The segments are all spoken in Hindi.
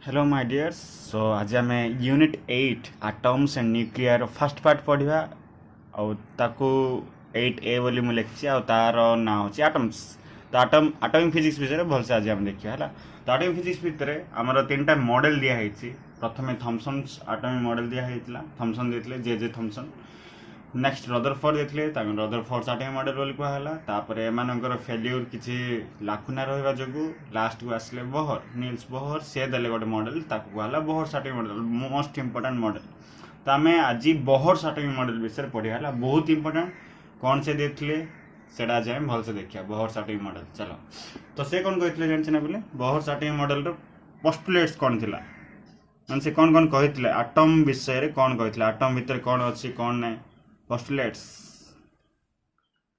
Hello my dears. सो आज आम unit 8 atoms and nuclear first part पढ़ा आउ ताकू 8A बोली मुझे लिखी आ तार ना हूँ आटम्स। तो आटमिक फिजिक्स विषय भलसे आज आम देखिए है। तो आटमिक फिजिक्स भितर आमर 3टा मॉडल दिखाई प्रथम थॉमसन्स आटमिक मॉडल दिखाई थॉमसन देते जे थॉमसन। नेक्स्ट रदरफोर्ड देते रदरफोर्ड आटमिक मॉडल बोली कहला। तापर एमानकर फेल्यूर किसी लाकुना रहा जो लास्ट को आसले बोहर नील्स बोहर से देले गोटे मॉडल ताकू कहला Bohr atomic model most important model. तो आम आज बोहर आटमिक मॉडल विषय पढ़ा बहुत इंपोर्टेंट कौन से देते से आज आम भलसे देखा बोहर आटमिक मॉडल। चलो तो से कौन कहते जानते ना बोले बोहर आटमिक मॉडल पोस्टुलेट्स कौन थी से कौन कहते आटम विषय कौन कहते आटम भितर कौन अच्छी कौन ना पोस्टुलेट्स।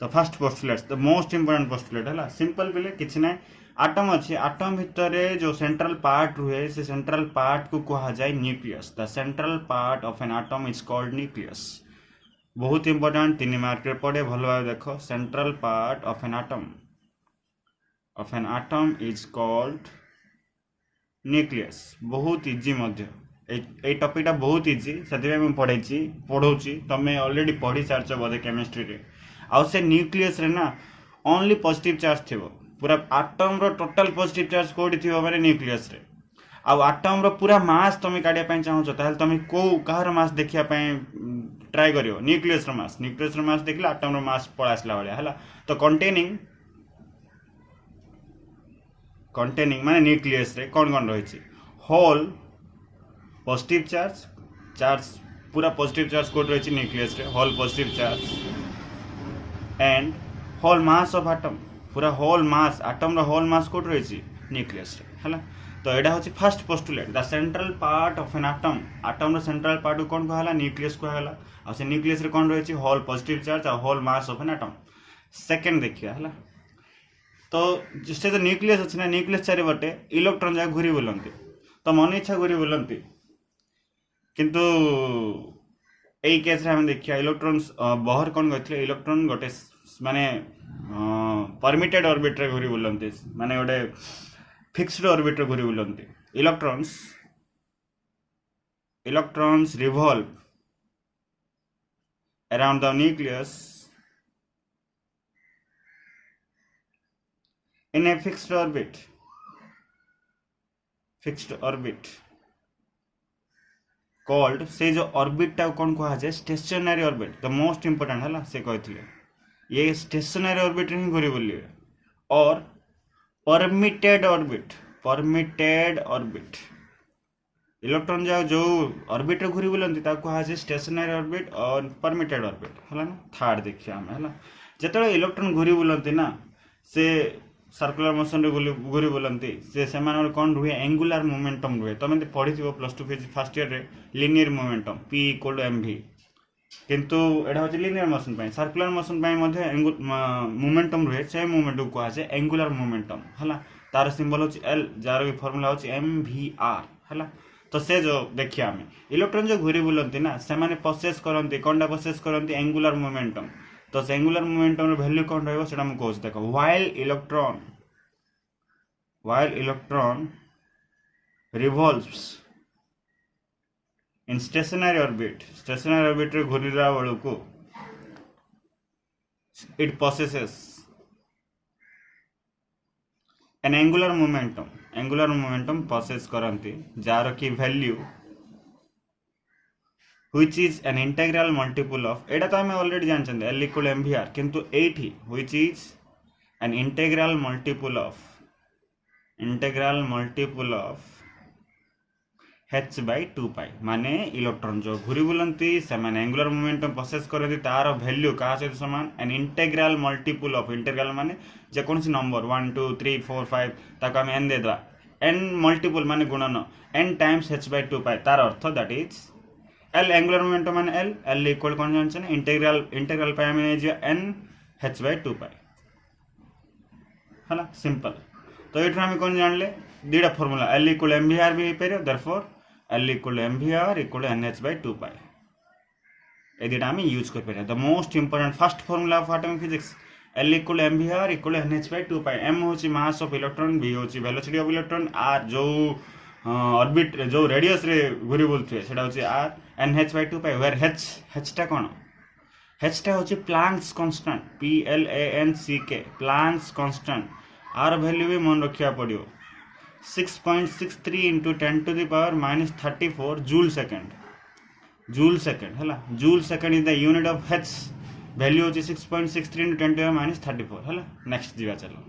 तो first postulates the most important postulate है सिंपल बोले किसी ना आटम अच्छी आटम भितर जो सेंट्रल पार्ट रुहे से सेंट्रल पार्ट को कहा जाए nucleus. The central part of an atom is called nucleus. बहुत इंपोर्टेंट 3 मार्क पढ़े भल भाव देख central part of an atom is called nucleus. बहुत इजी मध्य ए टॉपिकटा बहुत इजी से पढ़ाऊँ तुम ऑलरेडी पढ़ी सार्च बोधे केमिस्ट्री रे आउ से न्यूक्लियस रे ना ओनली पॉजिटिव चार्ज थी पूरा आटम रो टोटल पॉजिटिव चार्ज कोडी थी माने न्यूक्लियस रे। आउ आटम रो पूरा मास तुम काढ़िया चाहो ताल तुम को कहार मास देखिया ट्राई करियो न्यूक्लियस रो मास देखले आटम रो मास पळ आसला वाला हला। तो कंटेनिंग माने न्यूक्लियस रे कौन कौन रही होल पॉजिटिव चार्ज पूरा पॉजिटिव चार्ज कोड रही न्यूक्लियस रे whole positive charge and whole mass of atom पूरा होल मास आटम रो होल मास कोड रही न्यूक्लियस रे हला। तो एटा होची first postulate the central part of an atom रो सेंट्रल पार्ट को कौन कहला न्यूक्लियस कहला। आ से न्यूक्लियस रे कौन रही होल पॉजिटिव चार्ज और whole mass of an atom. Second देखिया हला तो जिससे जो न्यूक्लियस अच्छे ना न्यूक्लियस चारिपटे इलेक्ट्रॉन जहाँ घूरी बुलती तो मन इच्छा घूरी बुलती किंतु यही केस रे हम देखिए इलेक्ट्रॉन्स बहर कौन कहते इलेक्ट्रॉन गोटे माने परमिटेड ऑर्बिट रे घूरी बुलती माने गोटे फिक्स्ड ऑर्बिट रे घूरी बुलती electrons revolve around the nucleus in a fixed orbit called से जो ऑर्बिट टा कौन कहा जाए stationery orbit the most important है से कहते ये स्टेशनरी ऑर्बिट रे ही घूरी बुलिए और परमिटेड ऑर्बिट इलेक्ट्रॉन जो ऑर्बिट रे घूरी बुलंती ता कहा जाए स्टेशनरी ऑर्बिट और परमिटेड ऑर्बिट हला ना। थर्ड देखिए हम हला जेतले इलेक्ट्रॉन घूरी बुलंती ना से सर्कुलर मोशन रे घूरी बुलंती से मानर कौन रुहे एंगुलर मोमेंटम रुहे तुम पढ़ी +2 फिजिक्स फर्स्ट ईयर रे लिनियर मोमेंटम P = mv किंतु एटा होची लिनियर मोशन पय सर्कुलर मोशन पय मध्ये मोमेंटम रुहे से मोमेंट को कहा जाय एंगुलर मोमेंटम हला। तार सिंबल होची L जार भी फार्मूला होची mvr हला। तो से जो देखिया हम इलेक्ट्रॉन जो घूरी बुलंती ना से माने प्रोसेस करंती कोनडा प्रोसेस करंती एंगुलर मोमेंटम। तो एंगुलर मोमेंटम वैल्यू कौन रही है मुझे देख while electron revolves in stationary orbit रे घूरीला बेलू को it possesses an angular momentum possess करंती जार की वैल्यू which is an integral multiple of एटा तो हमें ऑलरेडी जानते हैं L = mvr किंतु एठी which is an integral multiple of h/2π माने इलेक्ट्रॉन जो घूरी बुलंती से माने एंगुलर मोमेंटम प्रोसेस करती तार वैल्यू का सहित समान an integral multiple of integral माने जे कौन सी नंबर 1 2 3 4 5 ताको हम n दे दवा n मल्टीपल माने गुणन n टाइम्स h/2π तार earth that is L angular momentum माने L इक्वल कौन जानछन इंटीग्रल पे हम जे n h/2π हला सिंपल। तो एठरा हम कौन जानले दीटा फार्मूला L = mvr भी पेरो देयरफॉर L = mvr = nh/2π ए दीटा हम यूज कर पेरे। The most important first formula of atomic physics L = mvr = nh/2π m होची मास ऑफ इलेक्ट्रॉन v होची वेलोसिटी ऑफ इलेक्ट्रॉन r जो ऑर्बिट जो रेडियस रे घूरी बोलुए सेटा होची r nh/2 pi where h टा कोन h टा होची Planck's constant PLANCK Planck's constant आर वैल्यू भी मन रखिया पड़ियो 6.63 into 10 to the power minus 34 joule second है joule second is the unit of h value होची 6.63 into 10 to the power minus 34 है नेक्स्ट जीवा चलो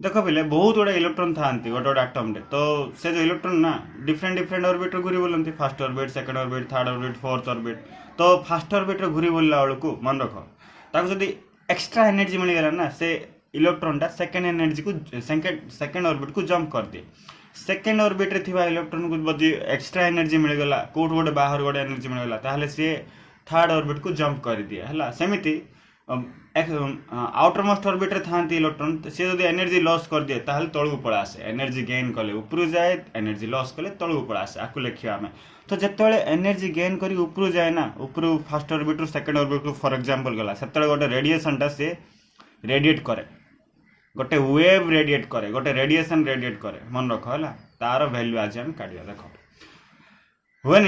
देखो पहले बहुत गुड़ा इलेक्ट्रॉन था गोटे गोटे आटम रे तो से जो इलेक्ट्रॉन ना डिफरेंट ऑर्बिट रे घूरी बोलती first orbit second orbit third orbit fourth orbit तो फर्स्ट ऑर्बिट रे घूरी बोलला बेलू मन रख ताको जदी एक्स्ट्रा एनर्जी मिलगला ना से इलेक्ट्रॉन टा सेकंड एनर्जी को सेकंड ऑर्बिट को जंप कर दिए सेकंड ऑर्बिट रे थिबा इलेक्ट्रॉन को बदी एक्स्ट्रा एनर्जी मिलगला कोट गोटे बाहर गोटे एनर्जी मिलगला ताहले से थर्ड ऑर्बिट को जंप कर दिए हला सेमिति आउटर मोस्ट ऑर्बिट रे थांती इलेक्ट्रॉन से जदी एनर्जी लॉस कर दिए ताहले तळु पळा आसे एनर्जी गेन कले ऊपर जाए एनर्जी लॉस कले तळु पळा आसे आकु लेखिया हमें तो जेतेले एनर्जी गेन करी ऊपर जाए ना ऊपर फर्स्ट ऑर्बिट रु सेकंड ऑर्बिट को फॉर एग्जांपल गला सेतेले गोटे रेडिएशन टा से रेडिएट करे गोटे वेव रेडिएट करे गोटे रेडिएशन रेडिएट करे मन रख है तार वैल्यू आज हम काढ़िया देखो when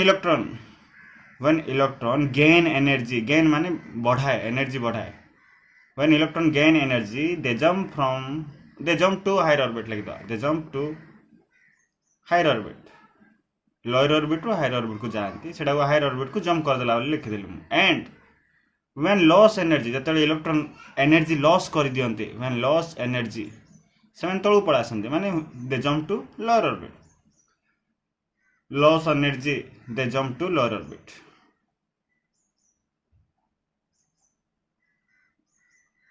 electron gain energy gain माने बढ़ाए एनर्जी बढ़ाए when electron gain energy they jump to higher orbit लिख दो they jump to higher orbit lower orbit रो हायर ऑर्बिट को जाती सेटा को हायर ऑर्बिट को जंप कर देला लिख देलु एंड when loss energy जतले इलेक्ट्रॉन एनर्जी लॉस कर दियंते when loss energy सेमन तळु पळा आसंते माने they jump to lower orbit loss energy they jump to lower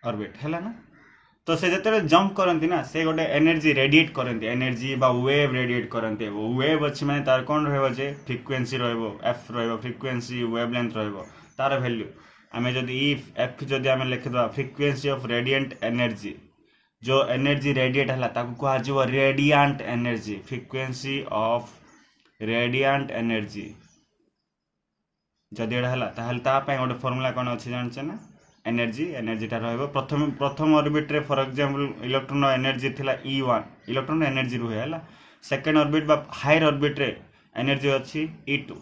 orbit हैला ना तो से जतले जंप करंती ना से गोटे एनर्जी रेडिएट करंती एनर्जी बा वेव रेडिएट करंती वो वेव अछि माने तार कोन रहबो जे फ्रीक्वेंसी रहबो f रहबो फ्रीक्वेंसी वेवलेंथ रहबो तार वैल्यू आमे जदि एफ जदि आमे लिखिदा फ्रीक्वेंसी ऑफ रेडिएंट एनर्जी जो एनर्जी रेडिएट हला ताकू कहा जो radiant energy frequency of radiant energy जदि एडा हला ताहले ता पय गोटे फार्मूला कोन अछि जानछे ना एनर्जी टा रहबो प्रथम ऑर्बिट रे फॉर एग्जांपल इलेक्ट्रॉन एनर्जी थिला E1 इलेक्ट्रॉन एनर्जी रुहे हला सेकंड ऑर्बिट बा हायर ऑर्बिट रे एनर्जी अछि E2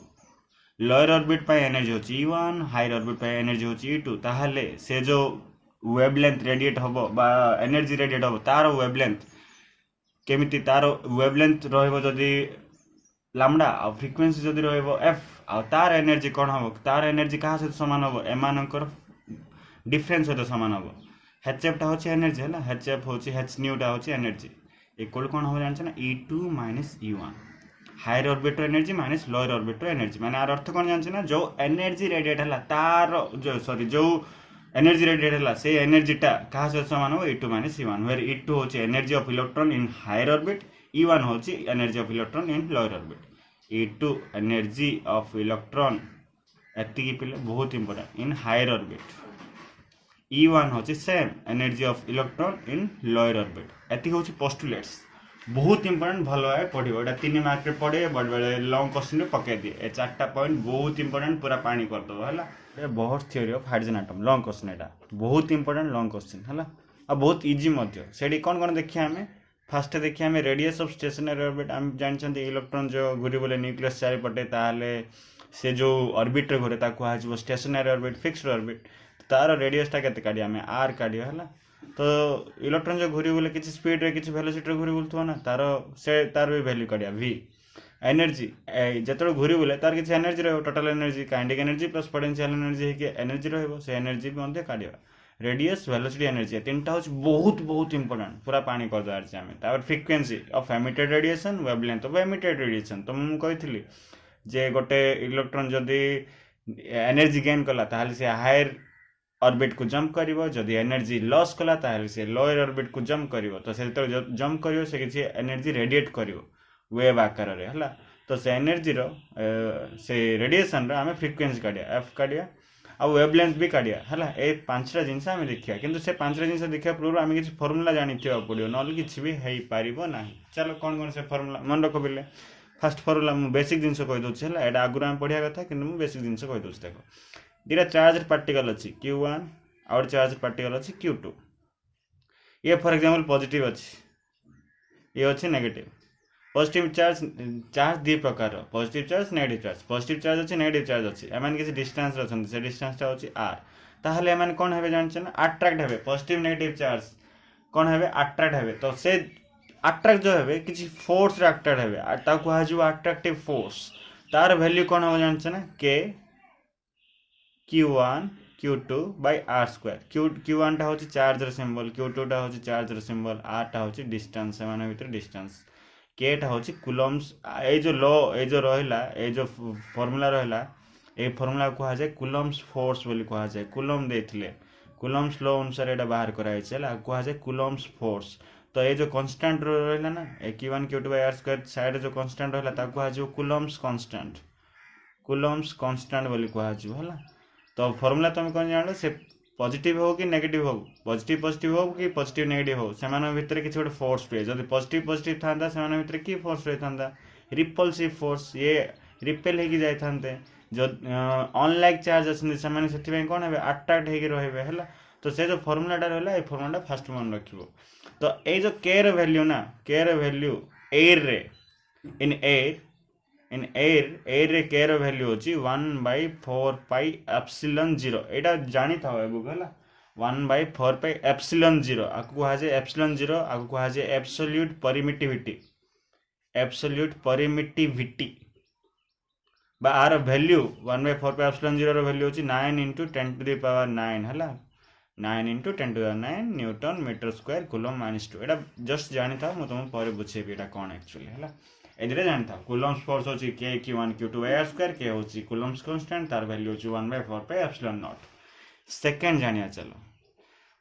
लोअर ऑर्बिट पे एनर्जी होची E1 हायर ऑर्बिट पे एनर्जी होची E2 ताहले से जो वेवलेंथ रेडिएट हबो बा एनर्जी रेडिएट हबो तार वेवलेंथ केमिति तार वेवलेंथ रहबो जदी लैम्डा आ फ्रीक्वेंसी जदी रहबो f आ तार एनर्जी कोन हबो तार एनर्जी कहा से समान हबो एमानकर डिफरेंस होतो समान हबो hf टा होची एनर्जी हैला hf होची h न्यू टा होची एनर्जी इक्वल कोन हबो जानछ ना E2 E1 higher orbit energy minus lower orbit energy माने आर अर्थ कोन जानछ ना जो एनर्जी रेडिएट हला तार जो सॉरी जो एनर्जी रेडिएट हला से एनर्जी टा कहा से समान हो E2 E1 वेयर E2 होची energy of electron in higher orbit E1 होची energy of electron in lower orbit E2 energy of electron एति की बहुत important in higher orbit E1 होची same energy of electron in lower orbit एति होची पोस्टुलेट्स बहुत इंपोर्टेंट भलो है पढ़िबो एटा 3 मार्क रे पढ़े बड़ बड़े लॉन्ग क्वेश्चन रे पके दिए ए चारटा पॉइंट बहुत इंपोर्टेंट पूरा पानी कर दो हला ए बहुत theory of hydrogen atom long question एटा बहुत इंपोर्टेंट लॉन्ग क्वेश्चन हला आ बहुत इजी मध्य सेडी कोन देखिया हमें फर्स्ट देखिया हमें रेडियस ऑफ स्टेशनरी ऑर्बिट हम जानछंती इलेक्ट्रॉन जो घुरी बोले न्यूक्लियस चारि पटे ताले से जो ऑर्बिट रे घुरे ता को आज स्टेशनरी ऑर्बिट फिक्स्ड ऑर्बिट तार रेडियस टा केते काढी हमें r काढी हला तो इलेक्ट्रॉन जो घूरी बोले किसी स्पीड रे किसी वेलोसिटी रे घूरी बोलथो ना तार भी वैल्यू काढिया v एनर्जी जतरो घूरी बोले तार किसी एनर्जी रहबो total energy kinetic energy plus potential energy है कि एनर्जी रहबो से एनर्जी भी मध्ये काढिया रेडियस वेलोसिटी एनर्जी तीनटा होच बहुत इंपोर्टेंट पूरा पानी कर दर छै हमें तार frequency of emitted radiation wavelength of emitted radiation तो हम कहितली जे गोटे इलेक्ट्रॉन जदी एनर्जी गेन कला ताहले से हायर ऑर्बिट को जंप करिवो जदी एनर्जी लॉस कला ताहले से लोअर ऑर्बिट को जंप करिवो तो से तो जंप करिवो से किछि एनर्जी रेडिएट करिवो वेव आकार रे हला तो से एनर्जी रो से रेडिएशन रो हमें फ्रीक्वेंसी काढिया f काढिया आ वेवलेंथ भी काढिया हला ए पांचटा जिंस हमें देखिया किंतु से पांचटा जिंस देखिया पूर्व हमें किछि फार्मूला जानिथियो पडियो नल किछि भी हेई पारिबो नाही चलो कोन से फार्मूला मन रखो बिले फर्स्ट फार्मूला मु बेसिक जिंस कहि दोछ हला एडा आगुर हम पढिया कथा किंतु मु बेसिक जिंस कहि दोछ देखो दिरा चार्ज पार्टिकल अच्छी Q1 और चार्ज पार्टिकल अच्छी Q2 ये फॉर एग्जांपल पॉजिटिव अच्छी ये अच्छी नेगेटिव पॉजिटिव चार्ज चार्ज दी प्रकार positive charge negative charge positive charge अच्छे नेगेटिव चार्ज अच्छे एम किसी डिस्टेंस अच्छा से डिस्टेंसटा हूँ आर ताहले एम कौन है जानते ना अट्राक्ट हे पॉजिटिव नेगेटिव चार्ज कौन है अट्राक्ट हे तो से अट्राक्ट जो है किसी फोर्स अट्राक्ट हे कह अट्राक्टिव फोर्स तार वैल्यू कौन हम जानते ना के Q1 Q2 by R square Q1 टा हूँ चार्जर सिंबल Q2 टा हूँ चार्जर सिंबल आर टा हूँ डिस्टेंस से भीतर डिस्टेंस के टा हूँ कुलम्स ये जो लॉ ये जो रहा ये जो फॉर्मूला रहा ये फॉर्मूला कह जाए कुलम्स फोर्स बोली कह जाए कुलम देथिले कुलम्स लॉ अनुसार ये बाहर कराई कह जाए कुलम्स फोर्स तो ये जो कांस्टेंट रहा ना Q1 Q2 by R square side जो कांस्टेंट रहा कह कुलम्स कांस्टेंट बोली कह तो फॉर्मूला तुम कौन जान से पॉजिटिव हो कि नेगेटिव हो पॉजिटिव हो कि पॉजिटिव नेगेटिव हो से भितर किसी गोटे फोर्स पे जब पॉजिटिव था से भितर कि फोर्स रही था रिपल्सिव फोर्स ये रिपेल हो जाते जो अनलाइक चार्ज अच्छे से कौन है अट्राक्ट होगी रही तो से जो फॉर्मूलाटा रहा है फॉर्मूला फास्ट मन रख तो ये जो के वैल्यू ना के वैल्यू एयर रे इन एयर रे के वैल्यू होची 1/4 पाई एप्सिलॉन 0 एटा जानी था बुक है 1/4 पाई एप्सिलॉन 0 आकु कहा जाए एप्सिलॉन 0 आकु कहा जाए एब्सोल्यूट परमिटिविटी बा आर वैल्यू 1/4 पाई एप्सिलॉन 0 रो वैल्यू होची 9 × 10⁹ हला 9 × 10⁹ न्यूटन मीटर स्क्वायर कूलम -2 एटा जस्ट जानी था मु तुम पर बुझेबी एटा कोन एक्चुअली हला एदिरे जानता कुलम्स फोर्स होची के Q1 Q2 by R square के होची कुलम्स कांस्टेंट तार वैल्यू होची 1/4 पाई एप्सिलॉन नॉट सेकंड जानिया चलो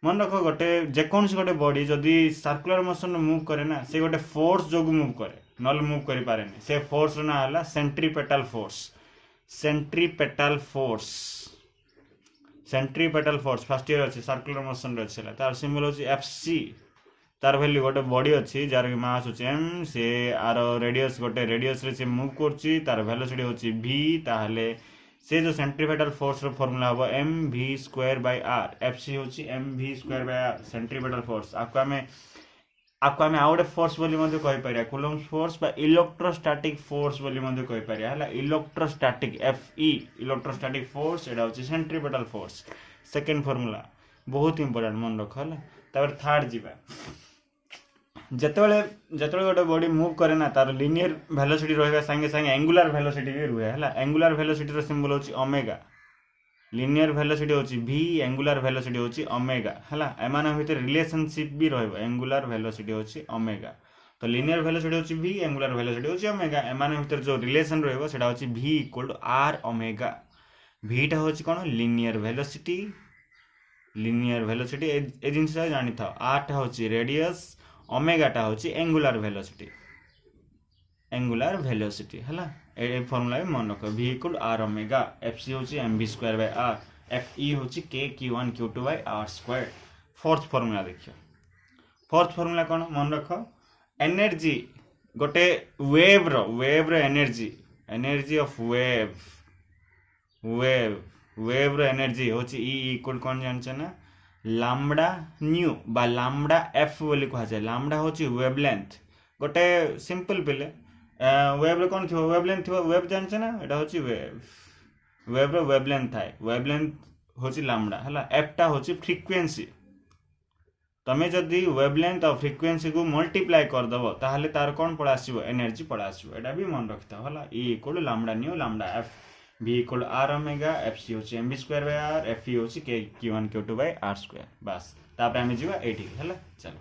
मन रखो गोटे जेकोन गोटे बॉडी जदि सर्कुलर मोशन मूव करे ना से गोटे फोर्स जो मूव करे नल मूव करि पारेनी से फोर्स ना हला सेंट्रीपेटल फोर्स फर्स्ट ईयर अच्छे सर्कुलर मोशन अच्छे तार सिंबल होची FC तार वैल्यू गोटे बॉडी अच्छी जार मास होची m से आर रेडियस गोटे रेडियस रे से मूव करची तार वेलोसिटी होची v ताहले से जो सेंट्रीपेटल फोर्स रो फार्मूला हबो mv²/r fc होची mv²/r सेंट्रीपेटल फोर्स आपको हमें आउट फोर्स बोली मध्ये कहि परिया कूलम्स फोर्स बा इलेक्ट्रोस्टैटिक फोर्स बोली मध्ये कहि परिया हला इलेक्ट्रोस्टैटिक fe इलेक्ट्रोस्टैटिक फोर्स एडा होची सेंट्रीपेटल फोर्स सेकंड फार्मूला बहुत इंपोर्टेंट मन रख हला तापर थर्ड जीवा जतबेले गोटे बॉडी मूव करे ना तार लिनियर वेलोसिटी रहिबा संगे संगे एंगुलर वेलोसिटी भी रुहे हला एंगुलर वेलोसिटी रो सिंबल होची ओमेगा लिनियर वेलोसिटी होची v एंगुलर वेलोसिटी होची ओमेगा हला एमान भीतर रिलेशनशिप भी रहबो एंगुलर वेलोसिटी होची ओमेगा तो लिनियर वेलोसिटी होची v एंगुलर वेलोसिटी होची ओमेगा एमान भीतर जो रिलेशन रहबो सेटा होची v = r ओमेगा v टा होची कोन लिनियर वेलोसिटी ए जिनस जानी था r टा होची रेडियस ओमेगा टा होची एंगुलर वेलोसिटी हला ए फार्मूला भी मन रखो v = r ओमेगा fc होची mv²/r fe होची k Q1 Q2 by r square fourth formula देखियो फोर्थ फार्मूला कोन मन रखो एनर्जी गोटे वेव रो एनर्जी ऑफ वेव रो एनर्जी होची e = कोन जानछ ना लैम्बडा न्यू बा लैम्बडा f बोली कहा जाए लैम्बडा होची वेवलेंथ गोटे सिंपल पिले वेव रे कोन थियो वेवलेंथ थियो वेव जानछ ना एटा होची वेव रो वेवलेंथ थाए वेवलेंथ होची लैम्बडा हला f टा होची फ्रीक्वेंसी तमे जदी वेवलेंथ और फ्रीक्वेंसी को मल्टीप्लाई कर दबो ताहले तार कोन पड़ा आसीबो एनर्जी पड़ा आसीबो एटा भी मन रखता हला e = lambda new lambda f v = r omega fc होची mv²/r fe होची k Q1 Q2 by r square बस तापर हम जीवा एठी हला चलो।